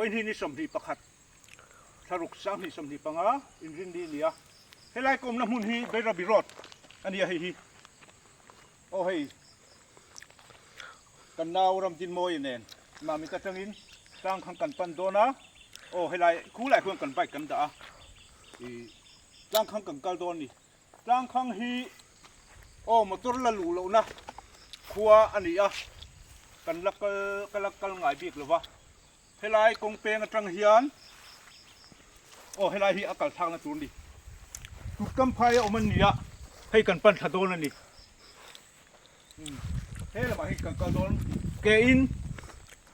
point hi ni somni pakhat tharuk sang ni somni panga inrin di nia helai kom na mun hi beira birot ania hi o hei kan naw ram tin moi nen ma mi ta tangin tang khang kan pan dona o helai khu lai khong kan bai kan da i tang khang kan kal don ni tang khang hi o motor la lu lo na khuwa ania kan lakal ngai bik lo wa helai kong peng atang hian o helai hi akal thang na tur ni tu kam phai o man nia hei kan pan thadon ani hela ma hi kan kal don ke in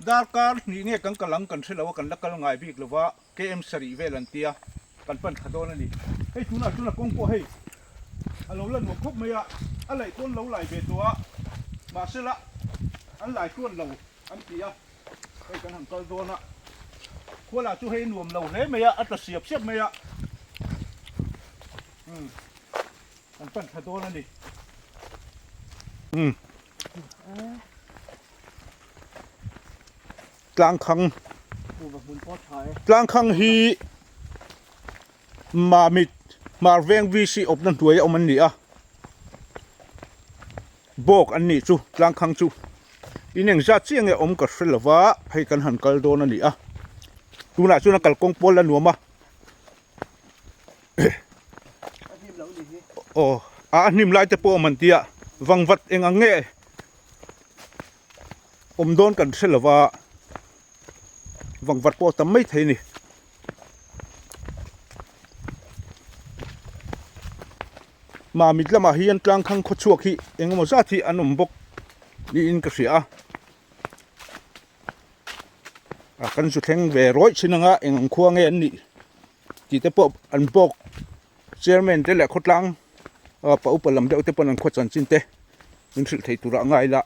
darkar ni nge kan kalang kan thela kan lakal ngai bik lo wa km sari velantia kan pan thadon ani hei tuna kong po hei alo lan mo khop maya alai ton lo lai be towa ma sela an lai ton lo an tia hei kan han kal dona khola chu hei nuam lo le maya at siap maya kan pan thadon ani tlang khang hi ma mit mar veng vi si op nan tuai om an ni a bok an ni chu tlang khang chu ineng za chiang e om ka hrelawa hei kan han kal don ani a tuna chu na kal kong pol la nuama o a nim lai te po man tia wangwat eng ange om don kan hrelawa wangwat po tam mai thei ni ma mitlama hian tlang khang kho chuak hi engemaw za thi anom bok ni in ka hria a kan su thleng ve roi chinanga engam khuange an ni ti te po an bok chairman te le khotlang pa upalam deuh te pon an kho chan chin te in thil thei tura ngai la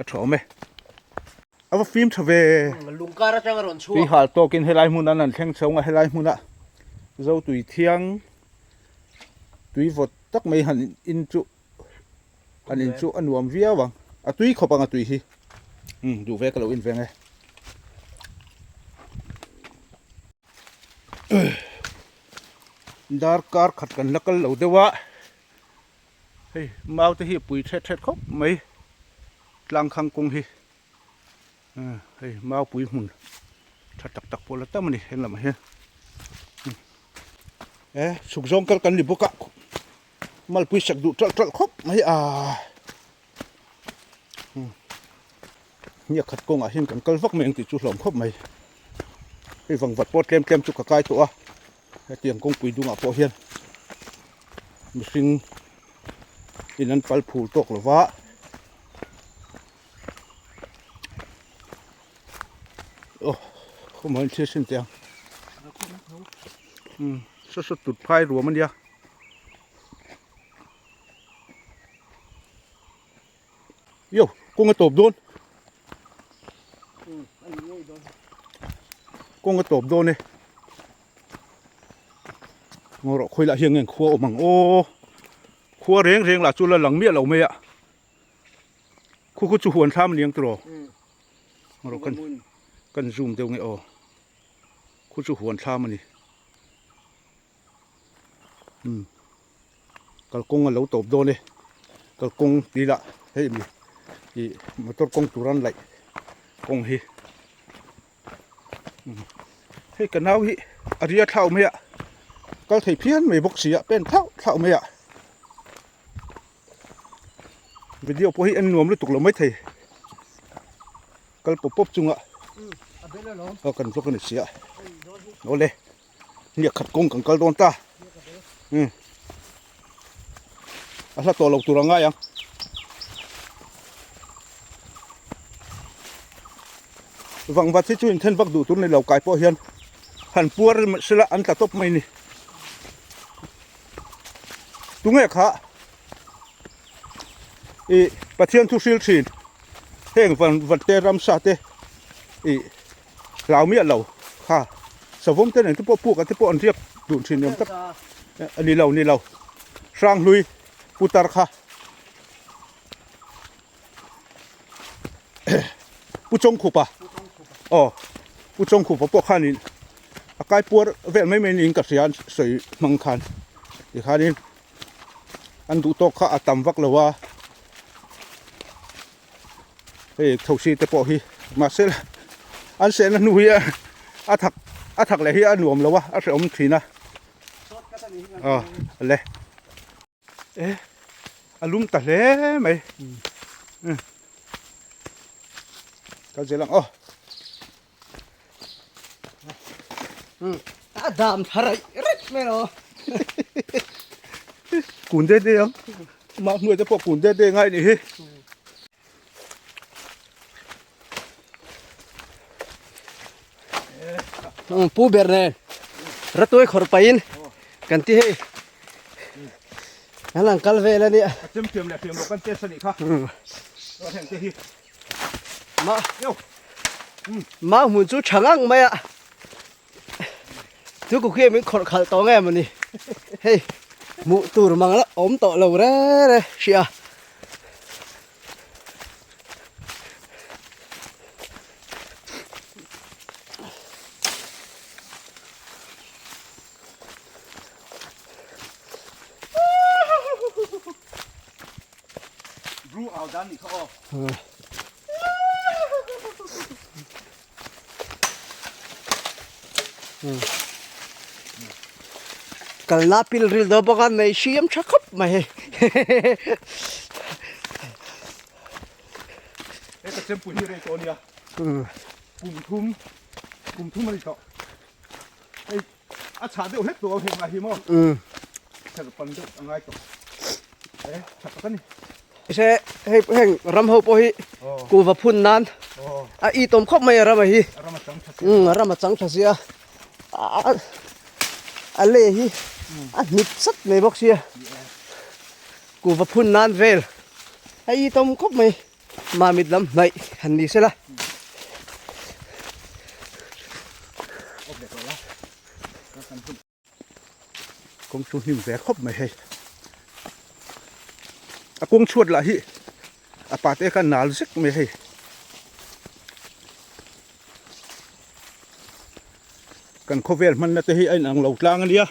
a thome ava film thave lungkara chang ron chu ti hal to kin helai mun an thleng chonga helai muna zo tui thiang tui vot tak mai han in chu an in chu anuam via wang a tui khopanga tui hi du ve ka lo in venge dar kar khat kan lakal lo dewa hei mau te hi pui thet khop mai tlang khang kong hi hei mau pui mun that tak pola tamani henlam he suk jong kal kan ni boka mal pui sak du tral khop mai nia khat kong a hin kan kal vak meng ti chu hlom khop mai hei wangwat pot kem chu ka kai to a tiang kong pui dunga po hian mihring inan pal phul tok lova khom han che sin tiang so tut phai ru man ya yo kong a top don kong a top don ne ngoro khoi la hiang ngeng khuwa omang khuwa reng la chu la lang mi lo me ya khu chu huan tham liang tro ngoro kan zoom deu nge khu chu huan tham ani kal kong a lo top do ne kal kong ti la hei mi i motor kong turan lai kong hi hei kanau hi aria thau me ya kal thei phian mai bok sia pen thau me ya video po hi an nuam lu tuk lo mai thei kal pop chunga kan vlog ni sia ole ni khat kong kan kal don ta ala to lo turanga yang wangwat si chu in then vak du tur ni lo kai po hian han puar sila an ta top mai ni tunge kha pathian thu sil thin heng van te ram sa te lao mi lo kha savom te nen te po pu ka te po an riak dun thin yam tak ani lo sang lui putar kha pu chong khupa ผู้ชงขู่ปกข้านี่อากายปัวเวลไม่เมนิงกับเสียนสวยมังคันอีกข้านี่อันดูโตข้าอัตมวักเลยว่าเฮ้ยทุกสิ่งแต่พอฮีมาเสร็จอันเสร็จนั่นหนูเฮียอาถักเลยเฮียหนุ่มแล้ววะอาเสร็จอมทีนะเลยอารมณ์ตัดเลยไหมก็จะลังดามทารายเร็ดแม่เนาะ กุนเด้ยังมาหน่วยจะพอกุนเด้ง่ายนี่ปูเบรเนรัตวยขอรไปนกันที่ให้หลังกัลเวลเนี่ยเตรียมบอกกันเจสนิค่ะเราแห่งที่มาหุ่นจูช่างไหมอ่ะทุกคนมีขอขัดตัวไงมันนี่เฮ้ยมุตูรมังละอมต่อเราเลยเชียรู้เอาด้านนี้เขากันลาปิลริลดบกันไม่ชิมชักครับไม่ก็เต็มปุ่นที่เรตัวเนี่ยปุ่มทุ่มมันอีกต่อไอ้อาชาเดียวเฮ็ดตัวเห็นอะไรที่มั้งถ้าจะปั่นเด็กอะไรต่อชักกันนี่ใช่ให้แห่งรำหัวปอยกูว่าพุ่นนั้นอีตอมคบไม่รำไม่ฮีรำมาจังชัดเสียอะไรฮีนิดสักไม่บอกเสียกูว่าพุ่นนั้นเวลอีตอมคบไม่มามิดลำไม่หันดีเสียละกงชูหิมแหวกคบไม่ให้กงชวดละฮีปาเตกันนาลสิกไม่ให้กันโคเวลมันนั่นเตะไอ้หนังเหล่ากลางอันเดีย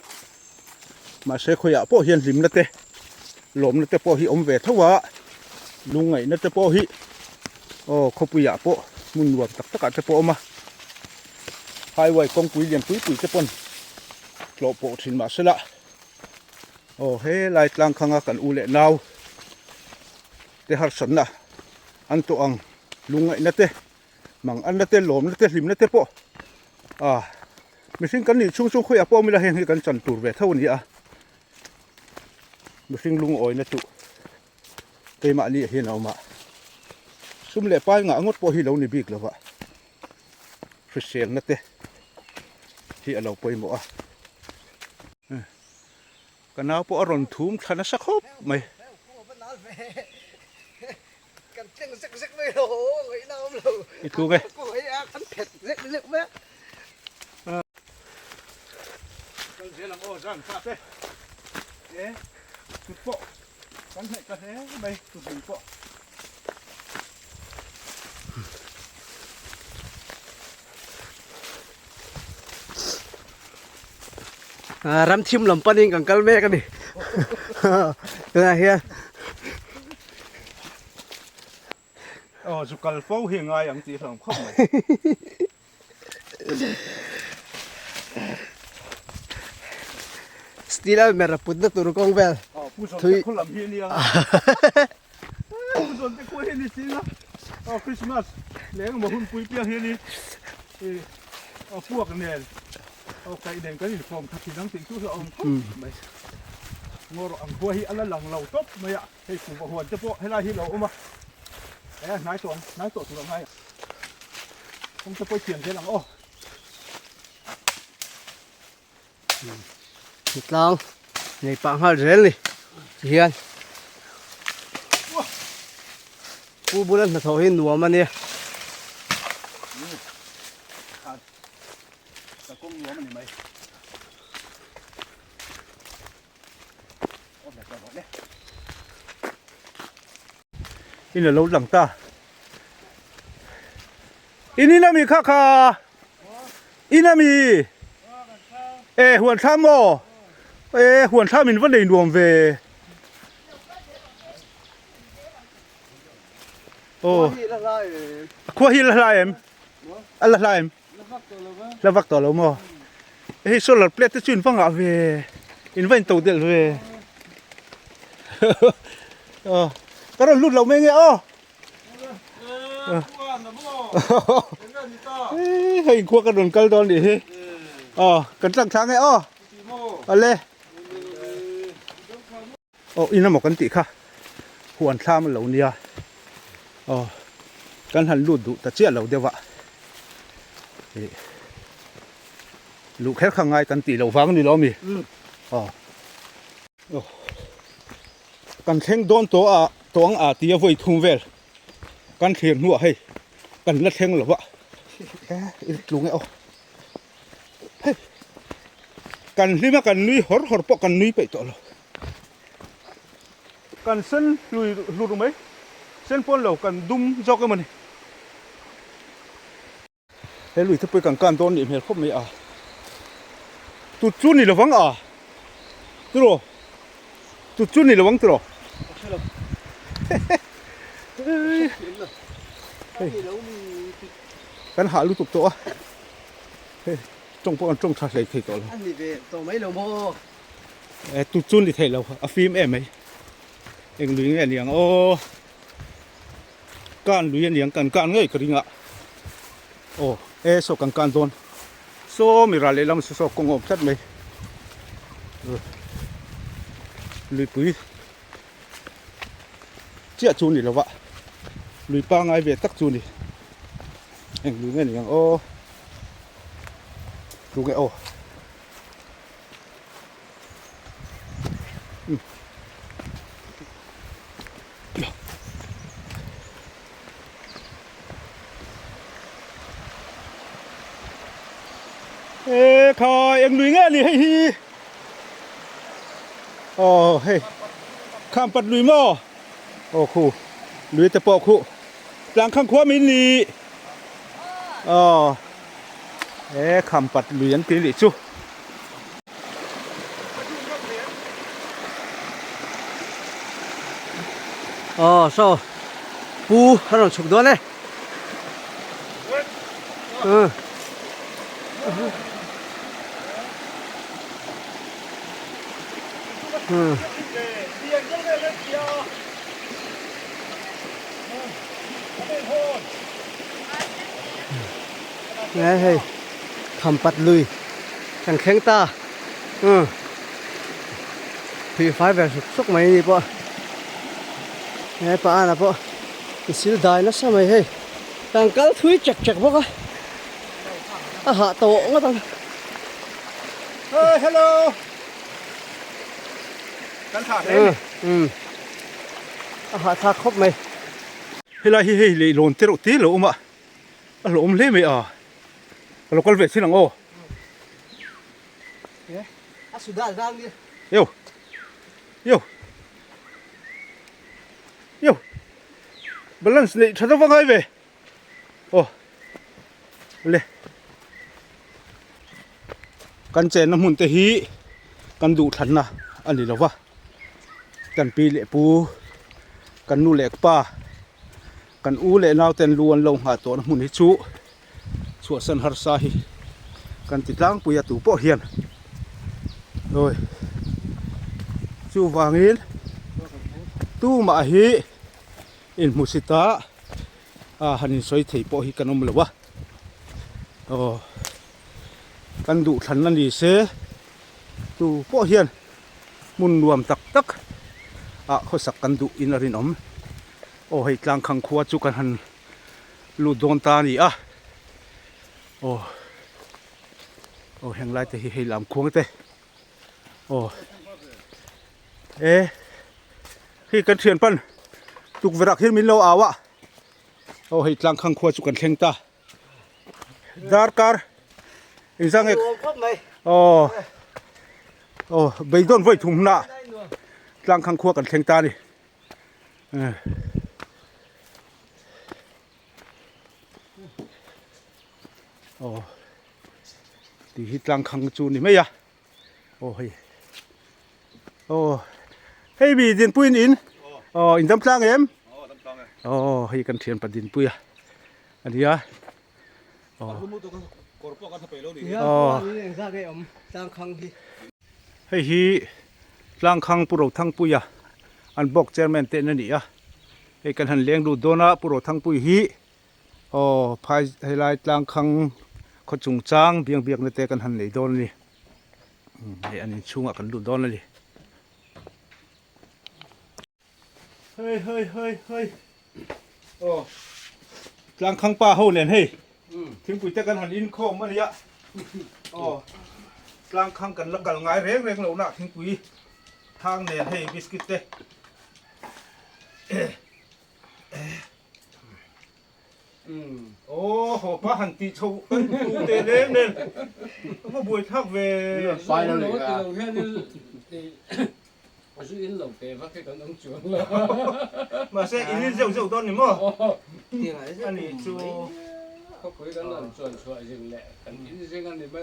มาเสกขยะพ่อเฮียนริมนั่นเตะหลมนั่นเตะพ่อฮีอมเวทว่าลุงไงนั่นเตะพ่อฮีขบปุยะพ่อมุนวัวตักเตะพ่อมาหายไว้กองปุ๋ยเลี้ยงปุ๋ยเตะปนโลโปสินมาเสละเฮ้ลายกลางข้างกันอูเล่นาวเตะหัดสนนะอันตัวอังลุงไงนั่นเตะมังอันนั่นเตะหลมนั่นเตะริมนั่นเตะพ่อไม่สิ่งกันนี่ช่วงคุยพ่อไม่ละเห็นกันจันตูร์เวทเท่านี้ไม่สิ่งลุงอ้อยนั่นตุเตะมานี่เห็นเอามาซุ่มเล่ป้ายงางดพ่อที่เรานี่บิ๊กแล้ววะฟิเชียลนั่นเตะที่เราไปหมดกันเอาพ่ออรุณทุ่มขนาดสักครบไหมกันเจ๊งสักไม่โหไอ้น้ำเราอีกกูไงกูไอ้ขันเผ็ดเล็กไหมกันเสียลำจันฟาเต้สุดโปกันเหกันไม่สุดโปรำชิมลำปันยิงกันกัลเมกันดิเฮียสุกัลฟ้าเฮียงไงอย่างที่ทำข้อมูลสตีลาเมราพุดนะตัวกองเวลผู้สนใจคนลำเฮียนี่ผู้สนใจคนเฮียนี่สินะคริสต์มาสเลี้ยงมาหุ่นปุยเปียเฮียนี่พวกเนี่ยไก่แดงก็นี่ฟอมขัดที่นั่งสิงสู้เอาไม่งออังหัวที่อันละหลังเราตบไม่อะให้กูบอกหัวจะโปะให้ไล่ที่เราเอามานายตัวถูกทำให้ผมจะไปเขียนเท่าหลังติดลองในปังหัวเรลลี่เฮียนผู้บุรุษมาทอหินหัวมันเนี่ยตะกุ้งหัวมันนี่ไหมนี่เราหลังตาอินี่นะมีข้า อีน่ะมีหวนtham mò hวนtham mình vẫn đầy nuông về khoa hi là lại em là lại em là vắt tỏ lâu mò số là plate chuyên phong ngã về in vẫn tàu điện về cái đó lút lâu mấy nghe hay khoa cái đồn cල් đòn đi cần trăng sáng nghe lê ina một căn tị kha huan tham lâu nia căn hành lụt đủ ta chia lâu đeo vạ lũ khét khang ngay căn tị lâu vắng đi lo mi căn theng đón toang tia voi thung vel căn thiền nua hay căn lật theng lâu vạ lũ nghe căn lima căn nuôi hor bọ căn nuôi bậy tọt lo căn sân lùi lụt mấy sân pon lầu căn đum do cái mình thế lùi thấp căn can đón điểm hết không mấy tụt chút này là vắng rồi tụt chút này là vắng rồi căn hạ lụt tụt tổ trong bọn trong thạch lấy thầy cậu anh đi về tổ mấy lầu mô tụt chun thì thầy lầu phim em ấy em lưới nghe liếng can lưới liếng can ngay cái gì ạ số can don số mình ra lấy làm số công ốp chất mấy lưới quý chia chun thì là vậy lưới ba ngay về tắc chun thì em lưới nghe liếng đúng cái thôi em lùi nghe đi hay hi hey kham pat lùi mò khu lùiแต่ปอkhuหลังข้างขวามินีคำปัดเหรียญตีหลิจูsao pu nó làm chụp đó này nghe hay thầm bật lùi chẳng khen ta thì phải về xúc mày đi po nghe pa na po cái xíu đài nó sao mày hay đang cá thúi chặt po coi hạ tổ nó tao hello căn thả thế hạ thả khóc mày hi lì lồn tê tí lỗ mà lỗ lê mày lỗ con vệ xin lằng sudah đang đi yo balance này thật vâng ai về lê căn chén nó muốn tê hí căn đủ thắn na anh đi đâu va căn pi lệ pu căn nu lệ pa căn u lệ nào tên luan lông hạ tổ nó muốn hít chú chùa sân har sa hi căn tịt lang puya tu po hiền rồi chú vàng in tu mà hi in musita hanin soi thei po hi kanom lawa căn đủ thắn lan đi xe tu po hiền mun nuam tak tak kho sak kan du in arin hei tlang khang khuwa chu kan han lu don ta ni heng lai te hi hei lam khuang te hi kan thian pan tuk verak hin min lo awa hei tlang khang khuwa chu kan thleng ta dar kar insang ek bây don voi thum na tlang khang khuwa kan thleng ta ni ตีฮิตลังคังจูนี่ไหมยะโอ้เฮ้ยโอ้เฮ้ยบีดินปุยอินอ๋ออินตำตางเอ็มอ๋อเฮ้ยกันเทียนปะดินปุยอะอันนี้อะอ๋อ นี่ซะเกอมตางคังฮี เฮ้ยฮีลังคังปุโรทั้งปุยอะอันบอกเจอร์แมนเตนั่นนี่อะเฮ้ยกันหันเลี้ยงดูโดนะปุโรทั้งปุยฮีอ๋อพายไฮไลท์ลังคังเขาจุงจางเบียงเบียงในเตกันหันเลยโดนนี่เฮ้ยอันนี้ชุ่งอะกันดูโดนเลยเฮ้ยเฮ้ยเฮ้ยเฮ้ยโอ้ลังคังป้าเฮาเนี่ยเฮ้ยถึงปุยเตกันหันอินโคมมันนี่อะอ๋อกลางคังกันแล้วกันง่ายเร่งเร่งเราหนักทิ้งปุ๋ยทางเนี่ยให้บิสกิตเต้โอ้โหป้าหันตีโชว์เป็นตูเตเร่งเนี่ยมาบวยทักเว ไปแล้วเลยอ่ะ我是因老爹把佢咁樣做啦。 มาเสียอินเจ้าเจ้าตอนนี้มั้ง นี่ไง อันนี้จู เขาคุยกันนั่นส่วนช่วยจริงแหละกันอินเสียกันนี่ไหม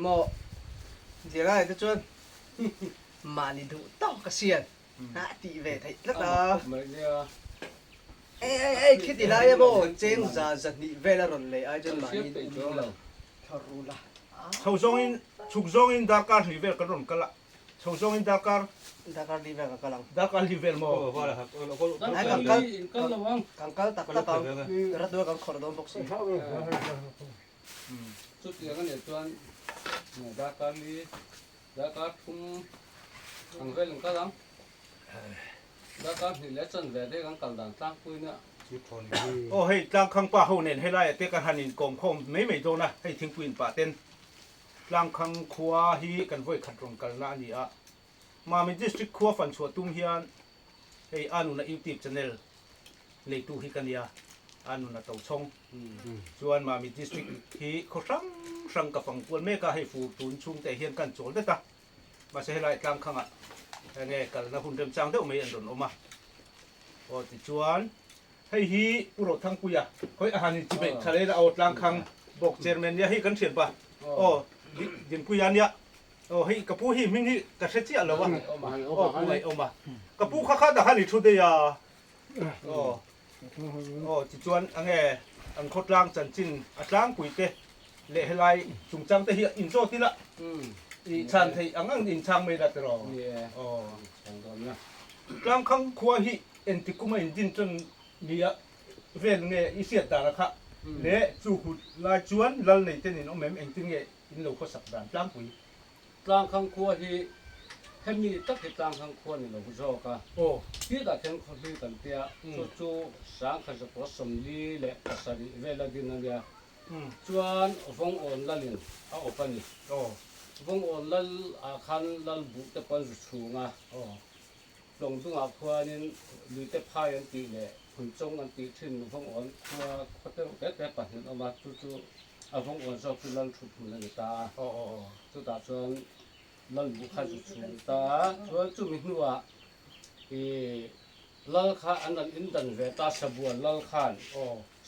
หมอเดี๋ยวไอ้ตัวจวนมานี่ดูตอกกระเสียนฮะตีเวทแล้วก็ เหมือนเนี่ย เอ้คิดดีแล้วบ่เจงจะจัดนี่เวลารุ่นเลยไอ้จนมา เสีย นี่ ไปจ้องเรา ทารุละ ชาวซงอินชุกซงอินดาการลิเวลกันรอนกันละชาวซงอินดาการ ดาการดีเวลกำลัง ดาการลิเวลมั้ง ตั้งแต่กันกันระวัง กังกัลตักตะตองรัดด้วยกังขอดอนบ็อกซ์ สุดอย่างนี้ส่วนดาการลีดาการทุ่มอังเวลกันลังดาการที่เล็กจนเวได้กันกันดังตั้งคุยเนี่ย โอ้เฮ้ยกลางคังป้าเฮาเนี่ยให้ไล่เตกันหันอินกองคมไม่โดนนะให้ทิ้งปืนป่าเต้นกลางคังขวาฮีกันไว้ขัดตรงกันละนี่อะมามีดิสตริกขวาฝันชัวตุ้มเฮียนเฮ้ยอานุนะยูทูบชาแนลเลตูฮิกันยาอานุนะเต้าชงชวนมามีดิสตริกฮีเขาสังกับฝั่งกวนเมกาให้ฟูตุนชุงแต่เฮียนกันโจลได้ตามาใช้ไล่กลางคังอ่ะไงกันนะหุ่นเดิมจังเด้อไม่อันโดนออกมาโอ้ติชวนให้ฮีอุโรทั้งปุยอ่ะเฮ้ยอาหารจิเบทะเลเอากลางคังบอกเจอร์แมนเนี่ยให้กันเฉียนปะโอ้ดินปุยานเนี่ยโอ้เฮ้ยกับผู้หิมิงนี่กระเจี๊ยแล้ววะโอ้ปุยเอามากับผู้ข้าแต่ฮันนี่ชุดเดียโอ้จิจวนอังเงอังโคตรล่างจันจินอัตรางปุยเตเละให้ไล่จุงจังเตเฮียอินโซที่ละอีชันเทอังอังอินช่างไม่ได้ตลอด เนี่ย โอ้ ของตอนนี้ กลางคังขวาหิเอ็นติกุมาอินจินจนมีอะเวลเงอีเสียตาละค่ะเละจูหุดลายจวนลัลในเตนินเอาแม่เอ็งติงเงอินโลเขาสับดานกลางปุย กลางข้างครัวที่ให้มีตักที่กลางข้างครัวนี่เราผู้ชมกัน โอ้ ที่ตัดเห็นคนที่กันเตียจู่ๆสร้างขันจะผสมลีและภาษาดีเวลาดินนั่นเดียชวนฟงอ่อนละลินเอาออกไปนี่ โอ้ ฟงอ่อนละอาคันละบุตรปันสุชูงา โอ้ ลงตุ้งอาครัวนี่หรือแต่พายันตีเลยคุณจงอันตีขึ้นฟงอ่อนครัวเขาเต้แต่ปัดเห็นเอามาจู่ๆเอาฟงอ่อนชอบคือลันชุดมือตา โอ้โอ้ ตัวตาชวนลันบุคคลสุดตาชวนจุ่มหัวลัลคาอันนั้นอินดันเวตาสบัวลัลคาน โอ้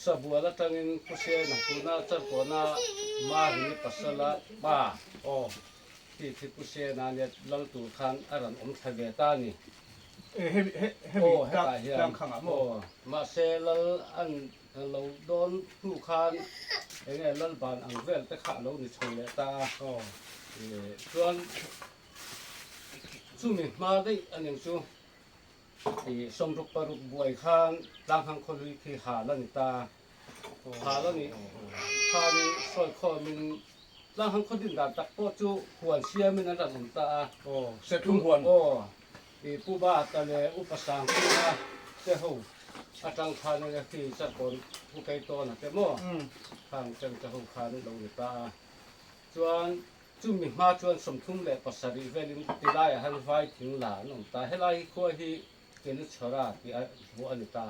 สบัวละตั้งอินกุเชนตัวน่าจัดตัวน่ามาหิปัสสละบ้า โอ้ ที่กุเชนเนี่ยลัลตูคานอันนั้นอมทะเวตานี่ เฮ้ยเฮ้ย โอ้ ก ให้ ลาง ตายเฮีย กลางขังอ่ะโม โอ้มาเซลัลอันเราโดนผู้คานไอ้เนี่ยลัลบานอังเวลแต่ขาเรานี่ชงเลตา โอ้ ส่วนสู้มีมาได้อันหนึ่งสู้สมรุปปรุบวยข้างต่างทางคนที่หาแล้วนี่ตาหาแล้วนี่ข้านี่ซอยข้อมันต่างทางคนดินดาตักโปจูหัวเชียมันนั่นหนุนตา โอ้เสร็จทุ่งหวน โอ้ผู้บ้าตะเลอุปสรรคที่ว่าเจ้าหูอาจารย์ข้านี่ที่จะคนผู้ไกลตัวน่ะแต่โม่ข้างจังจะหูข้านี่เรานี่ตาส่วนจุ่มมาชวนสมทุ่มและปัสสาวะเวลินติไลหันไฟถึงหลานน้องตาให้ไล่ขั้วที่เกลิชราที่หัวอันตา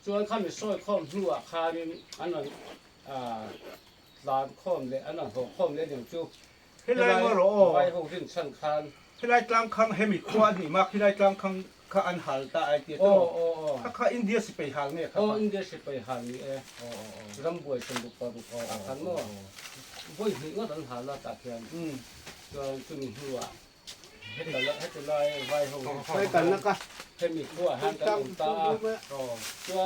ชวนข้ามีซอยข้อมหัวข้ามีอันนั้นหลานข้อมเลยอันนั้นหัวข้อมเลยอย่างจู่ เฮ้ยไรมาหรอ ไว้หูดิ้นชันคาน เฮ้ยไรกลางคังเฮมิควานี่มากเฮ้ยไรกลางคังข้าอันหัลตาไอเดีย โอ้ ตัว โอ้โอ้ ข้าอินเดียสิไปหางเนี่ยครับ โอ้อินเดียสิไปหานี่รำบวยสมบุกปรุกอาคันมั่ว ปุ้ยหิงก็ตันหาละตาเขียนก็จุมีหัวเฮ็ดละเฮ็ดละไว้ห้อง ไปกันแล้วก็ เฮ็ดมีหัวหันกันตาก็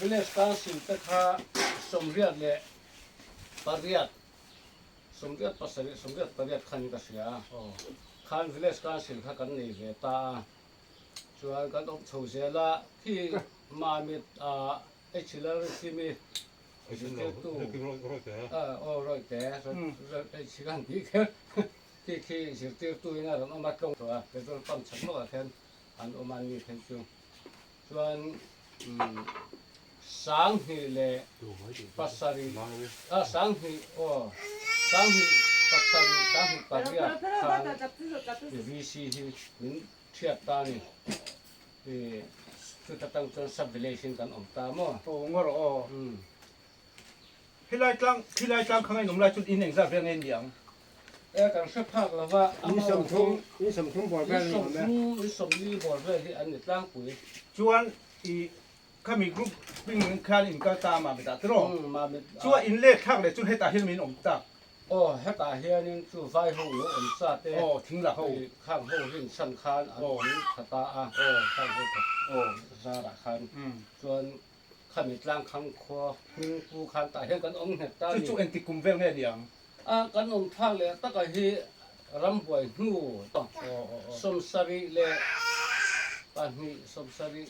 วิเลสกาสิตะคาสมเรียดและปริยัดสมเรียดปัสริสมเรียดปริยัดคันก็เสียคันวิเลสกาสิคากันนี่เวตาชวนกันอบโชเสละที่มามิเอชิลาริซิมิโอ้ร้อยแต่ไอ้ชิกันที่ที่สิเตียวตู้น่ะเรามาตรงตัวเป็นตัวปั๊มฉันบ่แทนอันอมันนี่เพิ่นจุส่วนสังหิเลปัสสริสังหิสังหิปัสสริสังหิปะริยะวิซีหิมินเทียบตานี่คือตั้งจนซับดิเลชั่นกันออกตามอ่ะ งอรอที่ไรกลางข้างในหนุ่มไรจุดอินเองซะเรื่องเงินเดียง กันสักพักแล้วว่า นี่สมทุ่งบ่อแม่นี่แม่ นี่สมนี่บ่เรื่องที่อันนี้ตั้งปุ๋ย ชวนอีข้ามีกรุ๊ปวิ่งคานอินก็ตามมาไปตาตรอ มาเป็น ชวนอินเล็กข้างเลยจุดให้ตาเฮลมินอมตัก โอ้ให้ตาเฮียนี่จู่ไฟห้องอยู่อันซาเต้ ทิ้งละเขา ข้างห้องหินสันคานอันนี้ขตาข้างห้องซาระคานส่วนข้ามีตั้งข้างคอหิ้งปูคานตาเฮียกันองเห็ดตา จุดเอ็นติกุมเวงเงินเดียง กันองทางเลยตะกะฮีรำบวยหูสมสรีเลยปานนี้สมสรี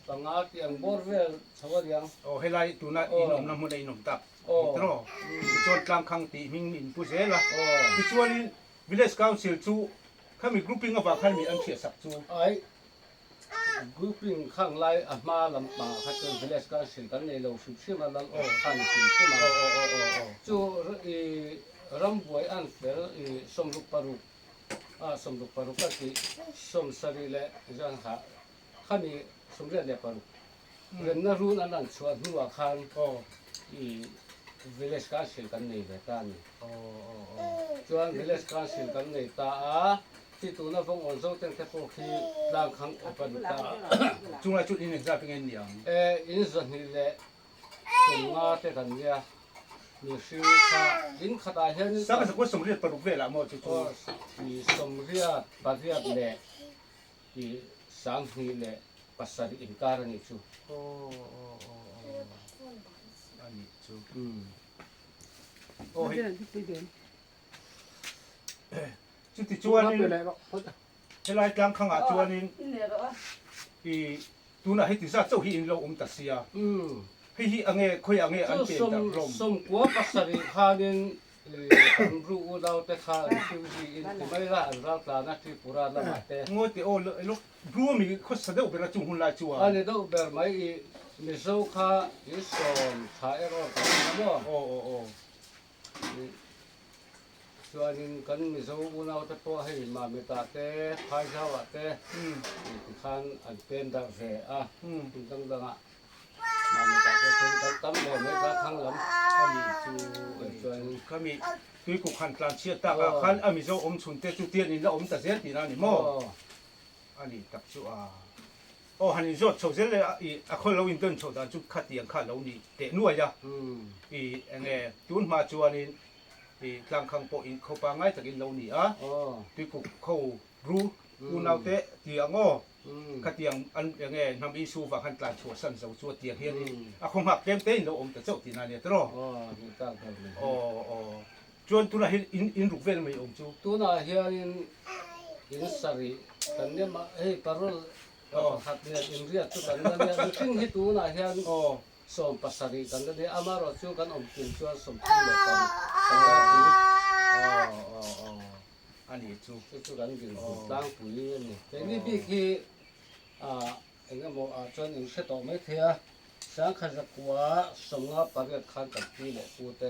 ตั้งอาเตียงบอร์เวลสวัสดี ให้ไล่ตูน่ะอินอมน้ำมันอินอมตักตรอชวนกลางข้างตีมิงอินผู้เสียละชวนวิลเลจคาวซิลจูข้ามีกรุ๊ปปิ้งกับว่าข้ามีอันเขียสักจู ไอ้กรุ๊ปปิ้งข้างไล่มาลำปางเขาจะวิเลสกันสิกันในเราสุดที่มันข้างสิที่มาจูรำบวยอันเฟลสมรูปปารุสมรูปปารุก็คือสมสรีเลยจังหาข้ามีสมเรียนเลยปารุเรียนน่ารู้นั่นชวนหัวข้างวิเลสกันสิกันในเวทานี่ชวนวิเลสกันสิกันในตาที่ตัวน่ะฟงอ่อนโซ่เต็มแต่พวกที่ร่างข้างอปันตา จุงละจุดอินเอกซ์เป็นเงินเดียง อินสันนี่แหละสมงาเตกันเนี่ยมีชื่อค่ะอินขตาเห็น สักสักว่าสมเด็จปรุเวลาหมดจุด ก็มีสมเรียปฏิยัติแหละที่สังนี่แหละภาษาอินการนี่ชู อันนี้จู โอ้ย จุดที่ชวนนี่ให้ไล่กลางข้างชวนนี่อีตูน่ะให้ติดซาเจ้าหินเราตัดเสียให้หิอังเงยคุยอังเงยอันเป็นแต่ลม สมกัวภาษาอินคานินรู้เราแต่ข้าที่วิอินที่ไม่ละเราตานักที่ปุราละมาเต งอติโอลูกรู้มีคนแสดงเป็นจุงหุ่นลายชัว อันนี้ต้องเบอร์ไม่มิโซคาอิสอนชาเอรอกันนะบ่ โอ้ส่วนกันมิโซอุณาตะพอให้มาเมตาเตพายชาวเตขันอันเป็นดังเสอะดังอ่ะมาเมตาเตเป็นตั้มเลยไม่กระทั่งลำ อันนี้จูส่วนเขามีตุยกุขันกลางเชียตากขันอามิโซอมชุนเตจุเตียนนี่แล้วอมตัดเสียตีนั่นนี่โมอันนี้ตักชัวโอ้ฮันนี่จดโชว์เสร็จเลยอีอะคนเราอินเตอร์โชว์แต่จุดขัดเตียงขัดเรานี่เตะนัวจ้ะอีเงี้ยจุนมาชัวนี่อีกลางข้างโปอินเขาปางไงจากอินเรานี่อ่ะตุยกุเขารู้อุณาเตะเตียงอ้อขัดเตียงอันเงี้ยนำอิสูฝากขันกลางชัวสั้นเสาชัวเตียงเฮียนี่อะคงหักเต็มเต็มเราอมแต่เจ้าตีนั่นเนี่ยตรอจวนตุลาอินรูปเวลไม่อมจู ตัวน่ะเฮียอินสรีกันเนี่ยมาเฮ้ยปารุลหัดเนี่ยอินเรียตุกันเนี่ยจริงที่ตัวน่ะเฮียสมภาษาดีกันเนี่ยอามารอจูกันอมกินชวนสมกินเลยกันอันนี้จู จูกันกินตั้งปุ๋ยนี่แต่นี่พี่คือเอ็งก็บอกจนอินเสตอไม่เทียสังขารกัวสมงาปริยัติขันกับพี่เลยกูเต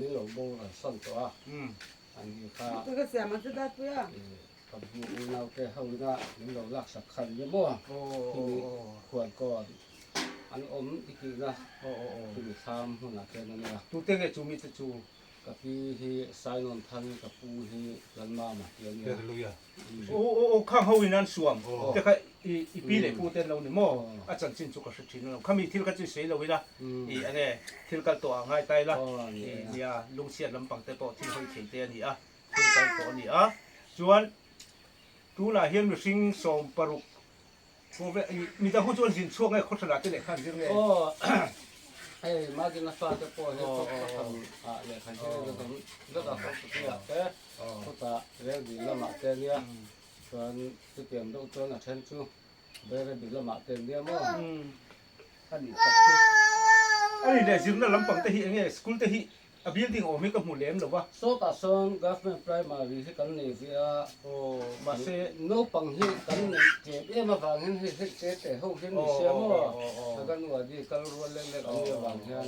นี่เราโบราณสั่นตัวอันนี้ค่ะกับยูเราแค่เฮานะนี่เราลักสักขันเยอะมั้งที่ขวดก่อนอันอมอีกทีนะที่ทำหุ่นอะไรนั่นนะ ตูเต็งไอ้จูมีแต่จู กับพี่ที่สายนนทันกับปูที่ลันมามาเดี๋ยวนี้ Hallelujah. โอ้ข้างเฮาวินันสวมแต่ก็อีปีเลยปูเต้นเรานี่หม้ออาจารย์จินสุกสุชินเราเขามีที่ก็จะเสียเราวิละอันนี้ที่ก็ตัวง่ายตายละเนี่ยลุงเสียลำปังแต่ปอที่เฮาเขียนเตียนี่ที่ก็ตัวนี่ส่วนตัวละเฮียนสิงสมปรุกพวกมีแต่ผู้ชวนสินช่วงไอ้โฆษณาที่ไหนขั้นเรื่องไง เฮ้ยมากินน้ำปลาจะปล่อยให้เขาทำเลยขันเชื่อจะทำแล้วก็เขาสุดที่อ่ะแต่เขาตาเรื่องดีละหมาดเนี่ยส่วนที่เตรียมต้องชวนอ่ะเช่นชูเรื่องดีละหมาดเนี่ยมั้ง อันนี้เนี่ยจึงนั่นลำปังแต่ที่อันนี้สกุลแต่ที่บิลดิ้งโอ้ไม่ก็หมู่เลี้ยมหรอวะ โซตาซอน government primary ที่กันนี่ที่มาเซ โนปังที่กันเจ็บมาฟังเห็นเจ็บแต่เขาเห็นเสียมั้งกันว่าดีกันรัวเล็กๆอันนี้บางอย่าง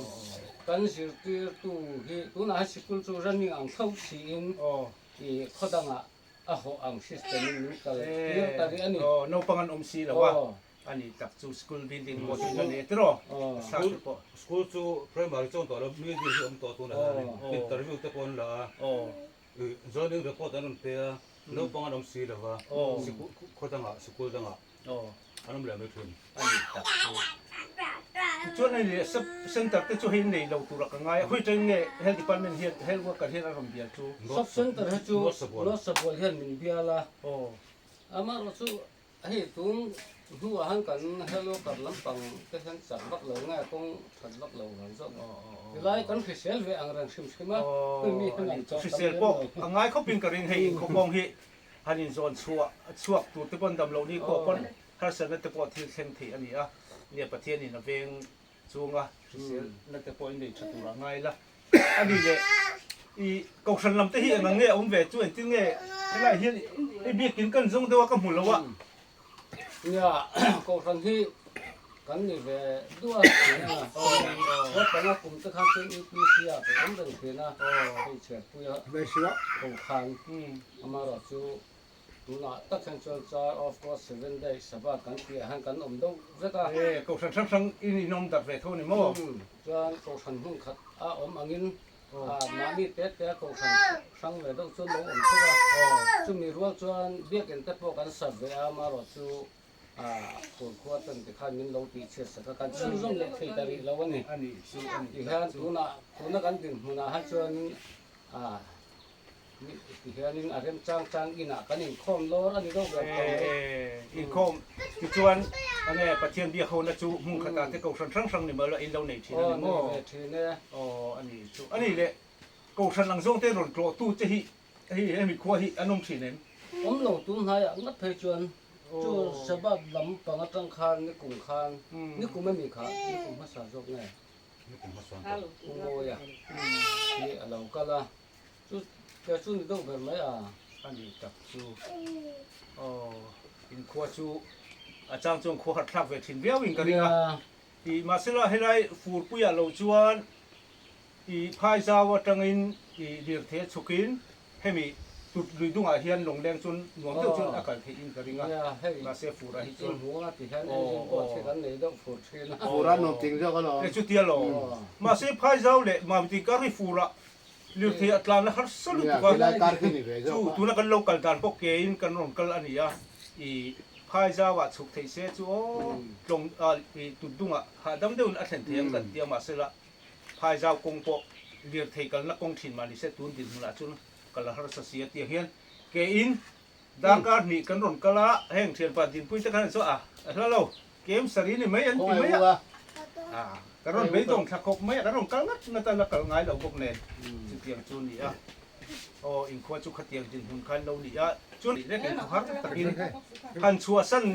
กันสิที่ตู้น่าสกุลจูรันนี่อังเข้าชีนที่เขาดังอ่ะเขาอังซิสเต็มนี้กันเนี่ยแต่ที่อันนี้โนปังอันอมซีหรอวะอันนี้จากจูสกุลบิลดิ้งโมที่นั่นเองตรอสาธุปอ School to primary 中到了没地方到多呢，interview 这关了，zoning report 那种的，老帮俺们写了吧，是课堂啊，是课堂啊，俺们两个村。อันนี้จากจูส่วนนี้เซ็นเตอร์ที่จูเห็นในเราตัวละง่ายคุยจังเนี่ย health department เฮลท์ว่ากันเฮ็ดอารมณ์เดียวจู ซับเซนเตอร์ให้จูรถสปอร์ตเห็นมีเบียละอามาเราสู้ให้ตุ้งหัวหันกันให้ลูกกับลำปังก็ฉันสั่งบักเหลวง่ายคงขัดบักเหลวหันซ้ำไล่กันฟิเศษเวอังรังชิมชิมะไม่มีขนาดจอด ฟิเศษพวกง่ายเขาเป็นกระดิ่งให้เขามองให้ฮันนินโซนชัวตัวที่บนดำเรานี่ก็คนถ้าเสนอตัวที่เซนทีอันนี้เนี่ยประเทศนี้นะเวงจูงฟิเศษนั่นแต่พออินเดียชัดตัวง่ายละอันนี้เนี่ยอีกองสันลำที่อันนั้นเนี่ยอุ้มเวจูนที่เนี่ยที่ไรเฮียไอ้เบี้ยกินกันซงแต่ว่าก็หมุนแล้ววะเนี่ยกองทัพที่กันนี่เวด้วยนะว่าแต่ละกลุ่มจะทำเป็นอีพีเสียเป็นอันเดิมเป็นนะไปเชื่อผู้ยะไม่เชื่อกองทัพอามาเราจูดูนะตั้งแต่ช่วงจ่ายออฟก็7 days สบายกันที่หันกันอมดูเจ้าก็กองสันทั้งอินนอมดัดเวทนี่มั้งจวนกองทัพหุ่นขัดอมอังอินมามีเตะกองทัพสังเวดจนลงอมชัวจุมีรัวจวนเบี้ยกันแต่พวกกันสับเวอามาเราจูคนขวดตั้งแต่ขั้นมินเราตีเชื้อสักการซึ่งต้องเล็กที่ตารีเราวันนี้อันนี้ที่ฮะตัวน่ะกันถึงตัวน่ะฮัจวนที่ฮะนี่อาจจะจ้างอินะกันนี่คอมโลอันนี้ต้องแบบอินคอมที่ชวนอันนี้ประเทศเดียวเขานะจูมุ่งขนาดที่เขาสั่งนี่มาแล้วอินเราในที่นั่นมั้งอันนี้เลยเขาสั่งหลังส่งเต้นรถกลัวตู้จะให้มีขั้วอันนู้นที่นั่นผมลงทุนให้งัดเพจวนจูฉบับลำปังตั้งคานนี่กลุ่มคานนี่กลุ่มไม่มีคานนี่กลุ่มภาษาจบไงกูโง่ยที่เราก็ละจูแต่จูนี่ต้องแบบไหนอันนี้จับจูอินขั้วจูอาจารย์จงขั้วหัดทับเวทินเบี้ยวิ่งกันเลยอีมาสิละให้ไรฟูดปุยเราจวนอีพายซาวตังอินอีเดียร์เทสุกินให้มีตุดลุยดุงอาเฮียนลงแรงจนหวงเจ้าจนอากาศที่อินกระดิ่งมาเสียฟูระหิจนหัวที่ฉันเองก็ที่ฉันเลยต้องฟูที่นะฟูระนมจริงเจ้าก็รอจุดเดียวหรอมาเสียพายเจ้าเลยมาวิธีการให้ฟูระเลือกที่อัตลาแล้วฮัสสุดตัวตัวนั้นกันโลกัลการพวกเกย์กันรวมกันอันนี้อีพายเจ้าว่าสุกเทเสจูลงอีตุดดุงอ่ะหาดำเดินอัศนเทียมกันเดียวมาเสียละพายเจ้ากงปกเลือกที่กันนักกงถิ่นมาดิเสตุนดินมุลาจุนกลาฮาร์สเสียเตียเฮียนเกอินดังการนี่กันรอนกลาแห่งเทียนปาดินพุทธกันโซแล้วเราเกมสรีนี่ไม่ยันไม่กันรอนไม่ต้องทักกไม่กันรอนกัลงัดนั่นแต่ละกัลง่ายเราพวกเนนจุดเตียงจุนนี่อินขวาจุขเตียงจินหุ่นคันเรานี่จุนเล็กๆครับตะกินคันชัวสั้น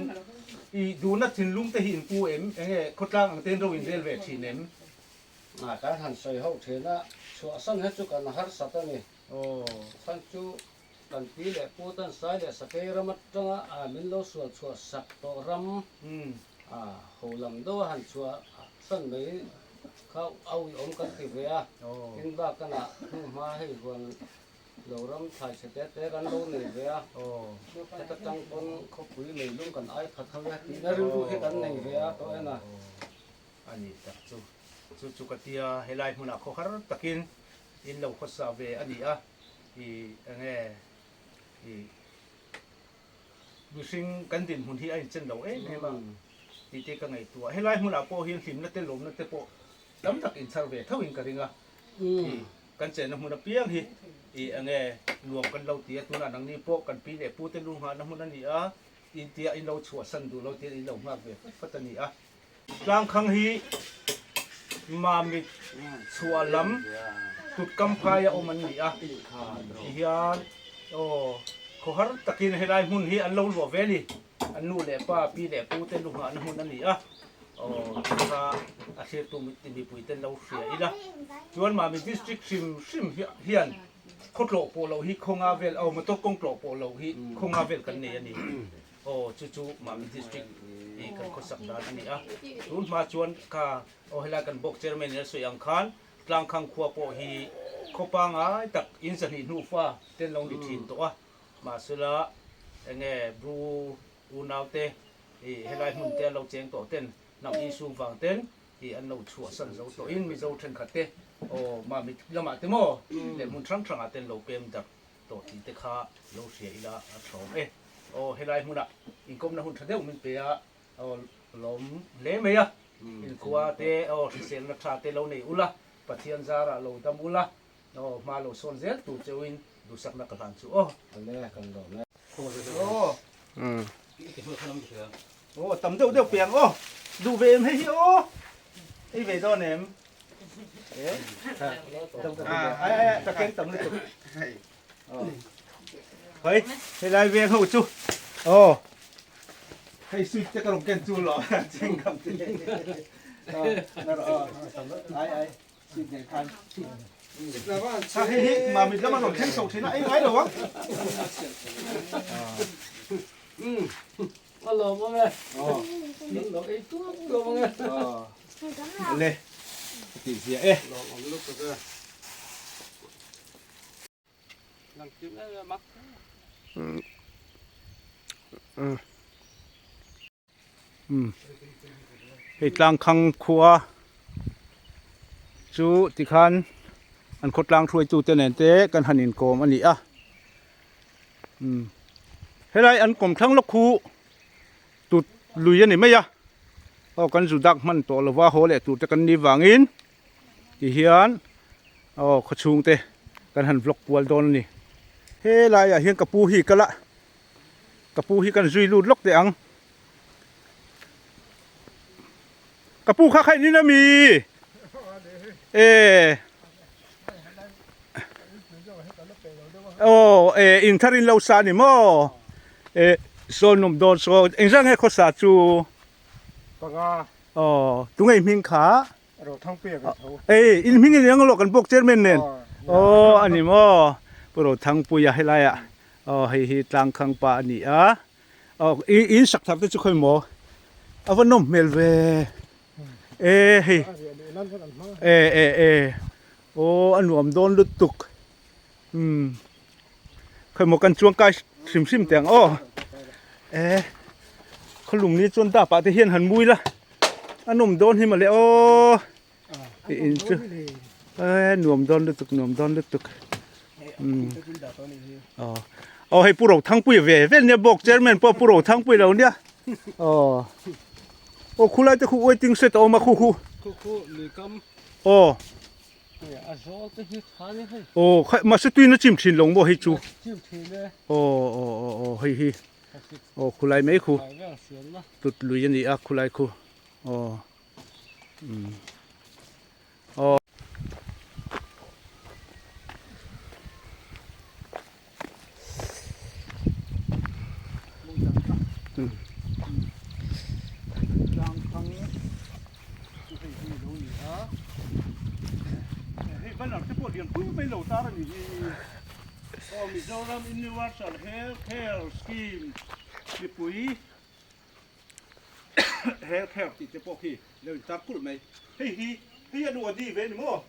อีดูนัดถินลุงแต่หินกูเงี้ยคนกลางเต้นเราอินเรลเวททีเนมการหันใส่เขาเทน่ะชัวสั้นให้จุกันฮาร์สัตนี่ท่านจูดันปีเลยพูดตั้งสายเลยสเปรมัดจังมินโลส่วนชัวสักตัวรำหูลำโดหันชัวสั้นเลยเขาเอาอมกันติเวียกินบ้ากันอ่ะมาให้คนเรารำถ่ายเสร็จแต่กันโดนเลยเวียแต่จังคนเขาคุยเลยลุ่มกันไอ้ขัดเขาเลยที่นั่นรู้ให้กันเลยเวียตัวน่ะอันนี้จับจูกเตียให้ไล่หุ่นอ่ะเขาฮาร์ตะกิน in lo khosa ve ani a I ange I bising kan din hun hi ai chen lo he ba ti te ka ngai tua helai mun a po hin hlim na te lom na te po lam tak in sar ve thawin ka ringa kan chen na mun a piang hi I ange nuam kan lo ti tu na nang ni po kan pi le pu te lu ha na mun ani a in tia in lo chua san du lo ti in lo ngak ve patani a tlang khang hi ma mi chua lam tut kam phaya o man ni a hian o ko har takin helai mun hi an lo lo ve ni an nu le pa pi le pu te lu ha na mun ani a o ka a se tu mi ti mi pui ten lo sia ila chuan ma mi district sim hian khotlo po lo hi khonga vel au ma to kong tlo po lo hi khonga vel kan ne ani o chu ma mi district I kan ko sak dan ani a tun ma chuan ka o hela kan bok chairman ne so yang khan tlang khang khua po hi khopanga tak in sa ni nu fa ten long di thin to a ma sula enge bru unaute helai mun te lo cheng to ten nam I su wang ten I an lo chua san zo to in mi zo then khate o ma mi lama te mo le mun trang a ten lo pem dak to ti te kha lo sia ila a thom o helai muna in kom na hun thadeu min pe a o lom le me ya in kwa te o sel na tha te lo nei ula pathian zara lo dam ula o ma lo son zel tu chewin du sak na kan chu o le kan lo na o o tam deu deu piang o du ve em he o ei ve do nem ai ta ken tam le tuเฮ้ยให้ได้เวียงหูจูโอ้ให้สุดจะกระลงเกนจูหรอจริงครับจริงนั่นไอ้สุดเนี่ยคันถ้าให้มามีแล้วมันหลงเช่นส่งทีนะไอ้ไงเหรอวะมาหลบมาไงนี่หลบไอ้ตัวมาไงเลยตีเสียเอ๊ะหลบลูกตัวหลังจิ้มแล้วมักให้ตlangคังคัวจูติคันอันคดตlangถวยจูเตเนเตกันหันินโกมอันนี้อ่ะให้ไรอันกลมทั้งลูกคูตุดลุยอันนี้ไหมยะเอากันสุดักมันตัวละว่าโหเลยตุดจะกันนี่วางอินที่เฮียนเอาขชุงเตกันหันบล็อกวัวโดนนี่เฮ้ไรอ่ะเฮียนกระปูฮีกันละกระปูฮีกันซุยลูดล็อกเตอังกระปูข้าใครนี่นะมีโอ้อินทารินเลาซานี่มั้งโซนมโดนโซเอ็งจังให้เขาสาจูปะกาตุงไอ้มิงขาเราทั้งเปียกเขาอินมิงยังหลอกกันพวกเจอร์แมนเนี่ยอันนี้มั้งพวกเราทั้งปุยให้ไรอ่ะให้ตางคังปานี่อ่ะอินสักทับจะค่อยมั้งเอาวันนมเมลเวเฮ้โอ้อันหวมโดนลุดตุกเคยหมกันช่วงกายซิมแต่งขลุมนี้จนตาปะที่เฮียนหันมุยละอันหนุ่มโดนให้มาเลยอินจูหนุ่มโดนลุดตุกเอาให้ปุโรทั้งปุยเว่เนี่ยบอกเจอร์แมนพอปุโรทั้งปุยเราเนี่ยโอ้คุณไล่แต่คุณไว้ติ้งเสร็จออกมาคู่ลีกัมอาโซลที่ทานนี่โอ้มาสุดที่นั่นจิ้มชินลงบ่ให้จูจิ้มทีเลยโอ้เฮ้ยโอ้คุณไล่ไม่คู่ตุดลุยนี่อ่ะคุณไล่คู่Mizoram Universal Healthcare Scheme มีปุ๋ย Healthcare ติดจะพวกที่เดี๋ยวตัดพูดไหมเฮ้ยดูดีเว้ยนี่มั้ง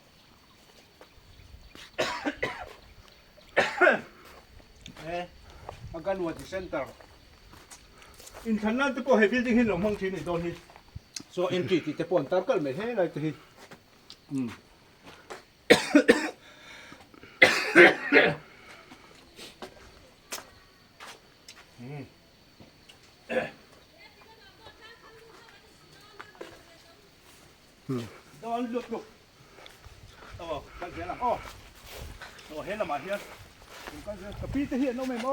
อาการวัดที่เซ็นเตอร์อินทันนั่นจะพวกให้บิลดิ้งให้หลงห้องที่นี่โดนที่โซเอ็นจีติดจะปนตัดกันไหมเฮ้ยอะไรที่ ดอนลุกกันเสียละเห็นละมาเฮียกันเสียกะปีจะเฮียนเอาไหมโม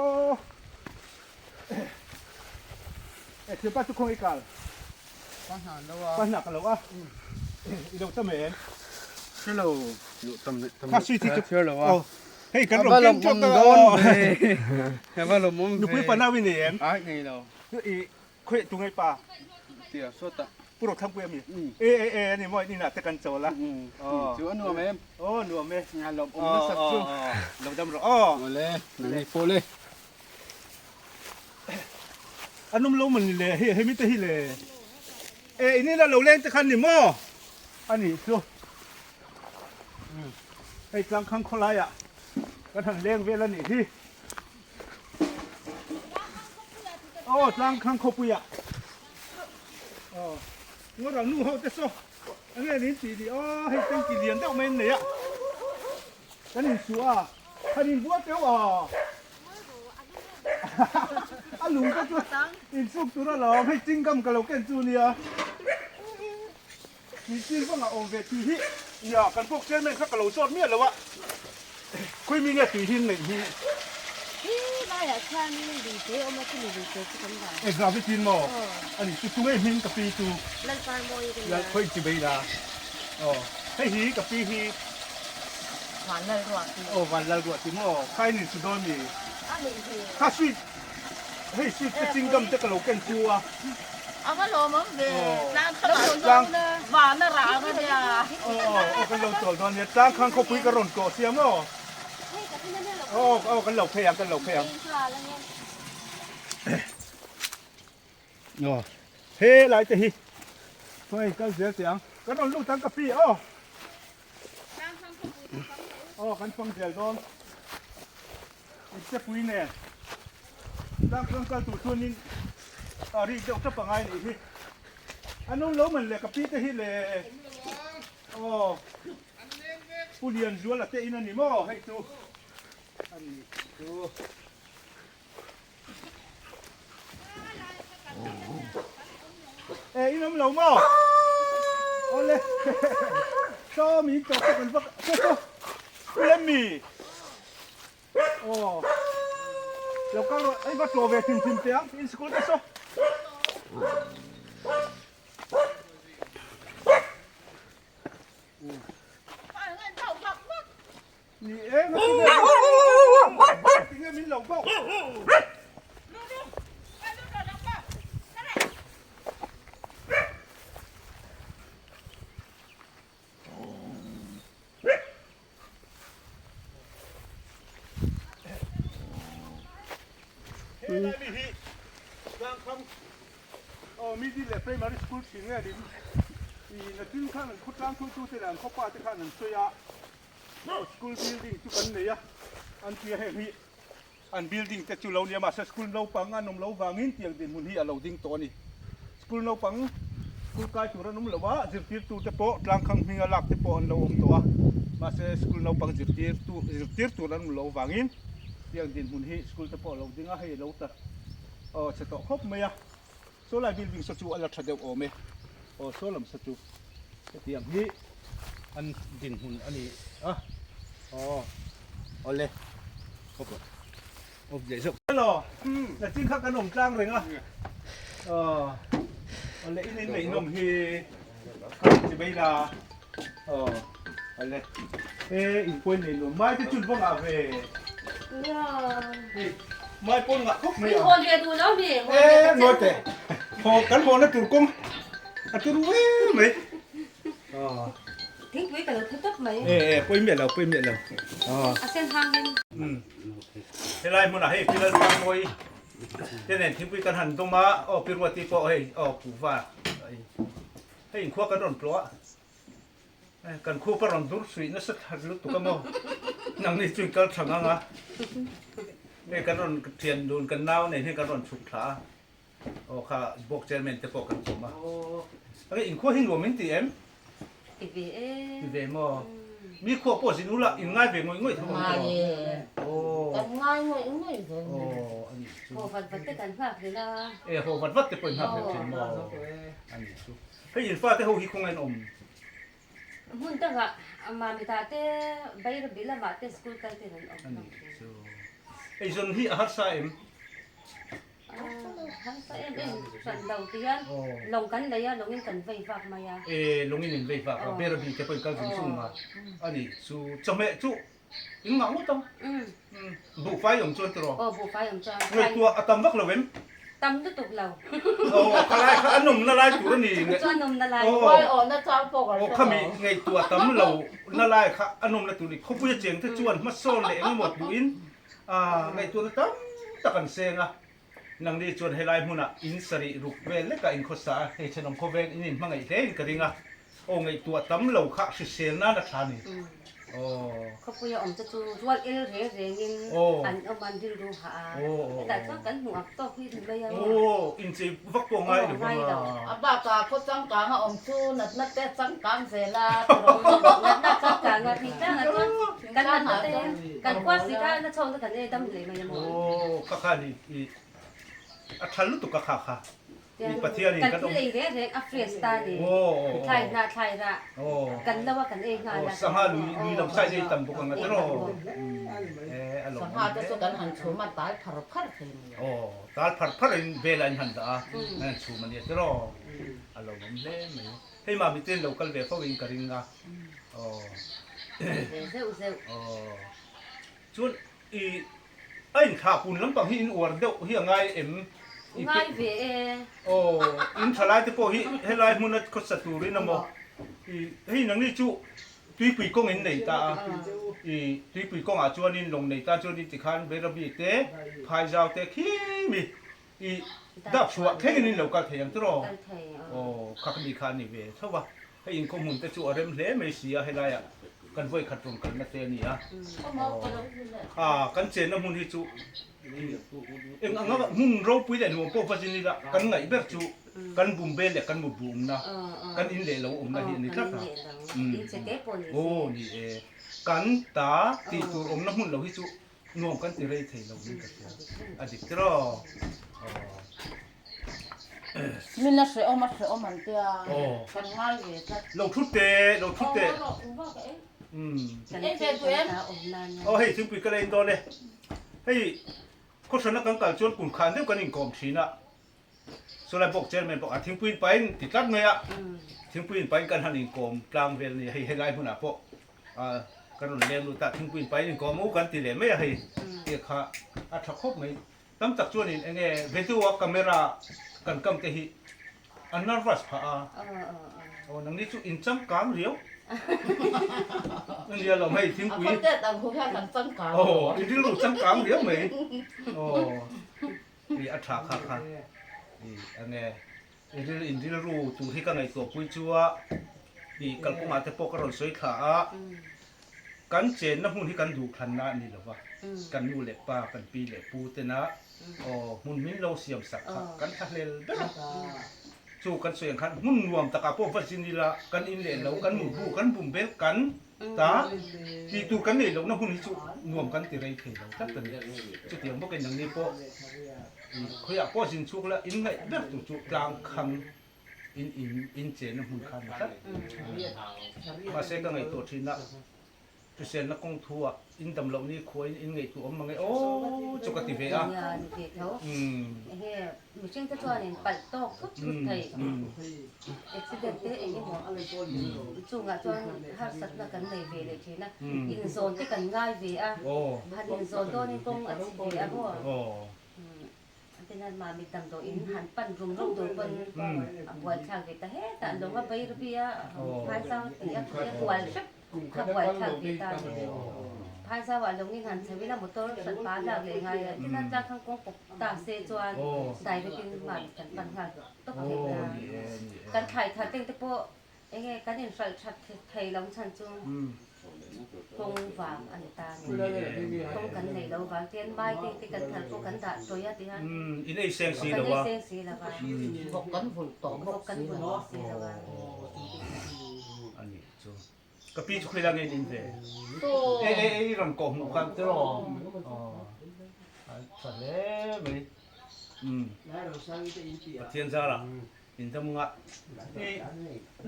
เดี๋ยวป้าทุกคนอีกกันป้าหนักกันแล้ววะอีดอกตะเมน Hello.อยู่ตำ ข้าสุยที่จะ เชื่อแล้วว่า เฮ้ยกันลงเก่งจบกัน แค่ว่าลมมุม ดูปุ้ยปานาวินเอง อ้ายไงเรา อีคุยตุงให้ป้า เตี๋ยสดอ่ะ ปุโรทำเปรียมีนี่มอยนี่น่ะตะกันโจละถือว่านัวแม่ โอ้หนูแม่ งานลมอมสักซุ่ม ลงดำรอ มาเลยนี่โฟเลย อันนุ่มลงมันเลยเฮ้ยมิตรฮิเลยนี่เราเล่นตะคันนี่มั่วอันนี้ดูไอ้กลางคังคนไรอ่ะก็ทางเลี้ยงเวลานี่ที่กลางคังโคปุยอ่ะงัวเราหนูเขาจะโซ่อันนี้ลิ้นจีดีให้ตั้งกี่เหรียญเจ้าเมนเนี่ยกันนี่ชัวคันนี้บัวเจ้าลุงก็ตัวอินสุกตัวละหรอให้จิ้งกำกับเราแก่นจูเนียมีจิ้งก็มาโอเวทีฮิอย่ากันพวกเจ้าแม่ข้ากับเราโจดเมียเลยวะคุยมีเนี่ยตีหินหนึ่งฮิ那也看理解，我们去理解是怎么的。กราฟิตินโมอันนี้ตุ้งให้หินกับปีตู 那翻摸一个 แล้ว 人， คุยจีบได้ให้ฮีกับปีฮี 完了是吧？ วันละกว่าติโมใครนี่สุดโดนมี 啊，你是？ ข้าสุดให้สุดจิ้งกำจะกับเราแก่นจูอ่ะ 啊，我老门的，那他老呢，完了啥个的呀？กันเราโจดตอนนี้จ้างข้างเขาปุ้ยกระรอนก่อเสียมั้งกันเราพยายามกันเราพยายามเฮ้หลายแต่ฮีเฮ้ยกันเสียกันต้องลูกตั้งกาแฟกันฟังเสียงตอนเจ็บปุ้ยเนี่ยตั้งเครื่องกันถูกทุนนี่รีบจะจะปังไงนี่ฮีอันนู้นล้มมันเลยกาแฟแต่ฮีเลยผู้เรียนล้วนละเตอินันนี่มั้งให้ดูอันนี้ดูอีน้ำเหลวมั้งโอ้เลยชอบมีตัวกันฟักเล่มมีแล้วก็ไอ้บัตรโลเวทิมเตียงอินสกุลก็ชอบนี่มันที่นี่มีเหลวเปล่ามีที่เล็บไปมาที่สกูลสิงห์เนี่ยดินักศึกษาหนึ่งคนจ้างทุกๆที่หลังเขาป้าที่ข้าหนึ่งช่วยสกูลบิลดิ้งทุกคนเนี่ยอันที่ให้อันบิลดิ้งแต่จุเราเนี่ยมาสกูลเราปังอันนมเราวางินเตียงเดินมุนที่เราดิ้งตัวนี่สกูลเราปังสกูลกายจุเรานมเราว่าจิบตีตัวเตปกลางคังมิงาลักเตปอันเราอมตัวมาสกูลเราปังจิบตีตัวนั้นเราวางินเตียงเดินมุนที่สกูลเตปเราดิ้งให้เราแต่จะต่อครบไหมอะโซลาบิลดิ้งสจูอันละชัดเดียวโอเมโซลัมสจูเตียงนี้อันดินหุ่นอันนี้เอาเลยโอ้ใหญ่สุดเหรอแต่จริงข้ากันนมจ้างเลยนะเอาเลยอินนี่นมฮีจะไปด่าเอาเลยอีกคนนี่นมไม่จะจุดบ้างอ่ะเว้ยไม่ปนอ่ะครบไหมอ่ะ我觉得了没？โน้ตเต้พอกันพอนะจุดกงอ่ะจุดเว้ยไหม听鬼个都特没？ปุ้ยเมียเราปุ้ยเมียเรา啊，先行的。เฮ้ยไรมึงอ่ะเฮ้ยพี่เราทำมวยเดี๋ยวเนี่ยทิ้งไปกันหันตรงมาเป็นวัติปอเฮ้ยกูว่าเฮ้ยขั้วกันร้อนปลัวกันขั้วปร้อนดุษสุยนั่นสักหัดลุกตุกมั้งนั่งนี่จุยกันสั่งงะเฮ้ยกันร้อนเทียนโดนกันน้าวเนี่ยให้กันร้อนฉุกขาข้าบอกเจอเมนแต่ปอกันสมมาเฮ้ยขั้วหิ้งรวมมินตีเอ็มอีเวอีเวมอ มีขวบปวดสินุละอินง่ายเพ่งง่อยทั้งหมด มาเย่ โอ้ กันง่ายง่ายง่ายเลย โอ้อันนี้ โอ้ฟันกันภาคเลยนะ โหวัดจะเปิดหับเห็นมออันนี้สุให้ยินฟ้าแต่โหฮิคงไงนม หุ่นตั้งอะมามีตาเต้ใบระบิละมาเต้สกูลกันเต้นั่น อันนี้สุไอ้ส่วนที่อาหารสาย ทั้งเอ็มเอ็มสันเหล่าเตียนลงกันเลยอะลงกันไฟฝากมายา ลงอินเลยฝากเบรบีจะเปิดกันถึงสูงมาอันนี้สุจะไม่จุอิงหงังมั้งบุกไฟอย่างชวนตรอ โอ้บุไฟอย่างจ้า เงยตัวอัตมวักเราเว้น ตำตุกเรา โอ้ขลายขนมละลายตัวนี่ไง จ้านมละลาย ไว้อ่อนนะเจ้าพวก โอ้ขมีไงตัวตำเราละลายขนมละตัวนี่เขาพูดเจียงถ้าจวนมาโซนเลยทั้งหมดดูอินไงตัวตำตะกันเซงอ่ะนังดีจวนให้ลายมุนะอินสริรุกเวลและก็อินโคสาให้ชนมโคเวงอินมังไงเด้งกระดิ่งอ่ะโอ้ไงตัวตำเราขะสิเซนน่านักทานี่โอ้ เขาพูดอมจะจูจวนเอลเรเรงินอันเอามันดิรูหาแต่ก็กันหัวต่อพี่ถึงไปยัง โอ้อินสิวักตัวไงหรือว่า อาบ้ากาโคจังกางอมชูนัดนัดแต่จังกางเสลา นัดนัดจับกางว่าพี่จ้างกันว่ากันนัดเต้กันกว่าสิก้านัดชงกันเอ้ดำเลยมันยัง โอ้ข้าข้านี่อัฐลุตุกข้าข้าอีปะเทียนี่ กัน ก็ต้อง ที่เลยเรกอัฟริสตาดี โอ้ ไทยนาไทยละกันแล้วว่ากันเองงานละ สหาลุยลำไส้ได้ตำบุกันกันตลอดอารม ส ณ์ ภาจะสุกันหันชูมาตายพัดพัดเลย โอ้ตาพัดพัดเวลาหันตานั่นชูมันเนี่ยตลอดอารมณ์เล่นมั้ยให้มาบิเตนโลกัลเวฟวิ่งกริงอ่ะโอ้เซลโอ้ส่วนอีไอ้ข้าปุ่นลำปังหินอวดเดาเฮียไงง่ายเว โอ้อินทลายที่พอให้ลายมุนัดก็สตูรินะโมให้นังนี่จูตุยปุยกงอินในตาตุยปุยกงอาจวนอินลงในตาจวนอินติคันเบรบีเตพายจาวเตขี้มีดับชัวแค่นี้เราก็เทียงตรอโอ้ขับมีคันนี่เวเท่าว่าให้อินข้อมูลแต่จูอารมณ์เล่ไม่เสียให้ลายกันไว้ขัดตรงกันนักเตนี่กันเจนน้ำมันที่จูเอ็งงั้นหุ่นเราปุยแต่หนูพวกฟังนี่ละกันไงแบบจูกันบุมเบลกันบุบบุมนะกันอินเลเรานะที่นี่ครับโอ้นี่กันตาตีตัวน้ำมันเราที่จูนวมกันตีเรย์เทเรานี่กันอดีตรอมินน่ะเสียออกมาเสียออกมันเตียกันง่ายเวท เราทุเตโอ้เฮ้ยถึงปีกันเลยตัวเลยเฮ้ยโฆษณาการการชวนกลุ่มขันเดียวกันอิงกอมชีนะส่วนอะไรบอกเจนแมนบอกทิ้งปืนไปติดรัดไหมอ่ะทิ้งปืนไปกันหันอิงกอมกลางเวลนี่ให้ไล่พุ่นอ่ะพวกกันรุ่นเรียนรู้แต่ทิ้งปืนไปอิงกอมกันตีเลยไม่ให้เกี่ยข้าอัดคบไหมตั้งจากชวนนี่เงี้ยเวทีว่าคาเมรากันกำเตหิอันนั้นรัสพาโอ้นังนี้จู่อินจังกลางเรียวนั่นเรียเราไม่ทิ้งปืน เขาเจ็ดต่างผู้ชายกันจังกาง โอ้อินที่รู้จังกลางเรียวไหมโอ้ดีอัฐาค่ะค่ะดีอันเนี้ยอินที่รู้ตัวที่กันในตัวปุ้ยจัวดีกันกูมาแต่ปกรณ์สวยขากันเจนน้ำหุ่นที่กันดูขันน้านี่หรอวะกันนูเล็บปลากันปีเล็บปูเตนะโอ้หุ่นมิ้นเราเสียมสักกันทะเลเด้อสู้กันสวยขันหุ่นรวมตะกาโปฟัสินีละกันอินเล่เรากันหมู่บูกันบุ่มเบลกันตาตีตูกันนี่เราน้ำหุ่นที่สู้รวมกันตีไรเทเราตัดกันจุดเดียวพวกกันอย่างนี้พอเขาอยากพอสินชุกแล้วอินไงเด็กจุกกลางคังอินเจนน้ำหุ่นคันครับมาเสกกันไงตัวทีน่ะจุเซนนักกงทัวอินตำลงนี่คุยอินไงตัวมันไงโอ้จุกติเวะเฮ้ไม่ใช่แค่ตัวนี่ปัดโต๊ะทุกชุดไทยเอ็กซิเดนต์เองนี่หัวจุงอ่ะจนฮับสัตว์นักกันในเวเลยทีนะอินโซนที่กันง่ายเวอ่ะพันอินโซนตัวนี้ตรงอันสิเวอ่ะพวกอันที่นั่นมามีตำตัวอินหันปั่นรุมตัวเป็นปวดฉากแต่เฮ้แต่ลงมาไประเบียพายเศร้าตีอ่ะปวดชักขับปวดฉากตีตาพายเศร้าว่าลงนี่หันใช้เวลาหมดตัวสัตว์ป่าจากเลยไงที่นั่นจากข้างกงปกตาเซจวนใส่ไปกินหมัดกันปั่นค่ะต้องเห็นนะการไข่ถ่ายเต็งตะโปเอ้ยการเห็นสัตว์ชัดไทยลงชันจุงตรงวางอันตาตรงกันไหนเราวางเตียนใบที่กันทันพวกกันด่าตัวยาตีฮะอินไอเซงซีแล้ววะบอกกันฝุ่นตก พวกกันฝุ่นสีแล้ววะอันนี้จู กะปีคุยละเงินอินเวเอรังกงกันตลอดอ๋อทะเลมั้ยประเทศซาละอินทมึงอ่ะ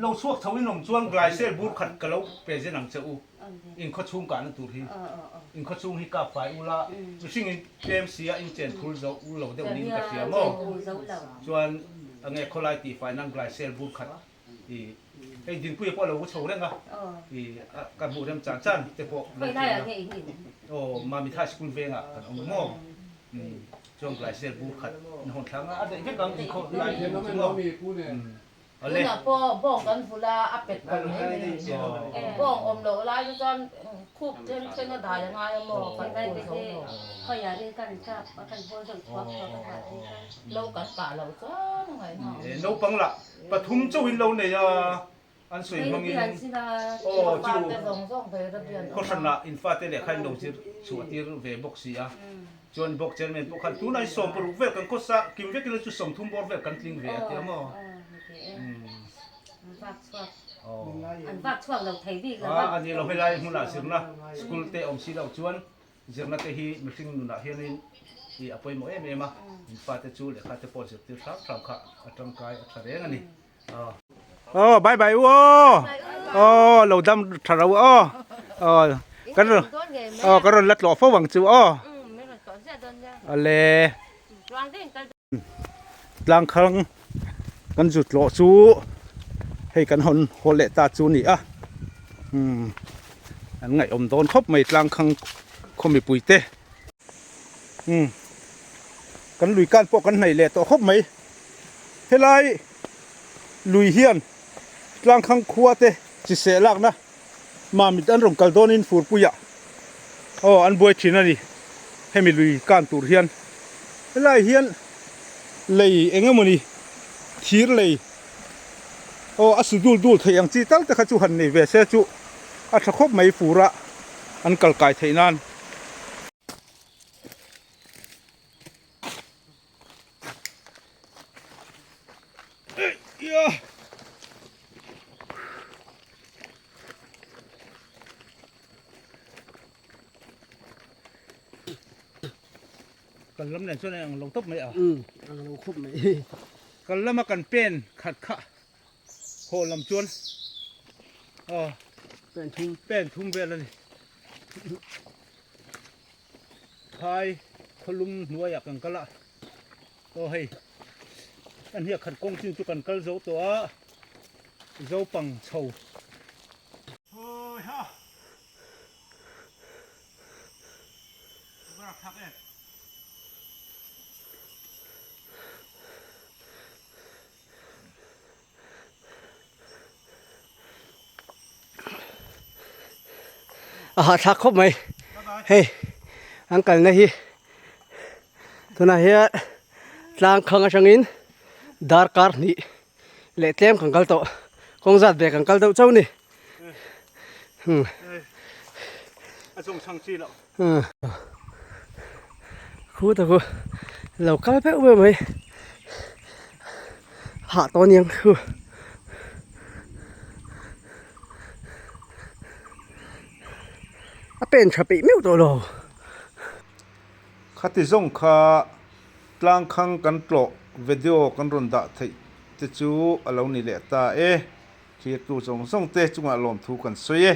เราสวกทวินงจวนกลายเซลบูขัดกะเราเปเจนังเซอูอินขชุงกันตุรีอินขชุงฮิกาไฟอุละซิงอินเกมเสียอินเจนพูลโซอูเราเดวินกะเสียมอจวนเงยคนไล่ตีไฟนั่งกลายเซลบูขัดไอ้ดินปุยพอเราโชว์เรื่องอะการบูเรื่องจานแต่พวกไม่ได้อะโอ้มามีท่าสกุลเวงอะกันองมองช่วงกลายเซลบูขัดหนทางอะไรแค่กังอีกคนไล่เรื่องนั้นเรามีผู้เนี่ยอะไรบ้องกันฟุลาอัปเป็ดกันบ้องอมโลไล่จนคุบเช่นก็ได้ยังไงมอกันได้เด็กเขาอยากเรียนกันชอบกันพูดถึงควักกันเรากันป่าเราจ้าไงเนาะเราปังละปทุมเจ้าวินเราเนี่ยอันสวยมังอินโอ้จู่โฆษณาอินฟาเตเล่ใครลงชื่อสวัสดีเวบ็อกซี่อ่ะจวนบอกเจอร์เมนบอกขันตู้ในสมปรุเวกันก็สักกิมเวกิเลจุสมทุ่มบอลเวกันทิ้งเวทีละมั้งอันฝากช่วงเราไทยดีกันอันนี้เราไปไล่หุ่นละสิบนะสกุลเตอมสีเราจวนเจอร์นาเตฮีมิซิงนุนละเฮียนินที่อภัยโมเอเมมาอินฟาเตจูเลขาเตปอลเซติร์ทับทำข้าทำกายทำเรื่องอันนี้โอ้บายบายโอ้เราดำทาราโอ้กันกันลัดหล่อฟ้าหวังจูอะไรลางครั้งกันจุดหล่อจูให้กันหนโหเละตาจูนี่อันไงอมโดนครบไม่ลางครั้งคงมีปุ๋ยเต้กันลุยการพวกกันไหนเละต่อครบไหมเฮ้ยไรลุยเฮียนลางครั้งครัวเต้จิเสลักนะมามิดอันรมกัลโดนินฟูร์ปุยะอันบวยชินานี่ให้มีลุยการตูเฮียนเฮ้ยไรเฮียนเลยเองมันนี่ทีร์เลยอสุดูเทียงจีตั้งแต่ขจุหันนี่เวเสจุอัฐคบไม่ฟูระอันกัลกายเทียนันกันล้ำเนี่ยช่วยลงทบไหมลงครบไหมกันล้ำมากันเป็นขัดขะโหลำจวนเป็นทุ่งเวลานี่พายขลุ่มหัวอยากกันก็ละเฮ้ยอันเนี้ยขัดกงจริงจุกันก็เจ้าตัวเจ้าปังโชว์โอ้ยฮะบ้าคักเองทักครบไหมเฮ้ยอังกันนะฮีทุนายะลางขังช่างอินดาร์การ์นี่เละเต็มขังกัลโตคงจัดเบขังกัลโตเจ้านี่ส่งช่างชีแล้วคู่ตะคู่เรากัลเป๊ะเว้ยไหมหาตัวนี้คือเป็นชาปีไม่ตัวโลขัดที่ส่งข้ากลางคังกันโปรวิดีโอกันรุนดาไทยจะจูอารมณ์นี่แหละตาที่ตัวส่งเตะจุงอารมณ์ทุกันสวย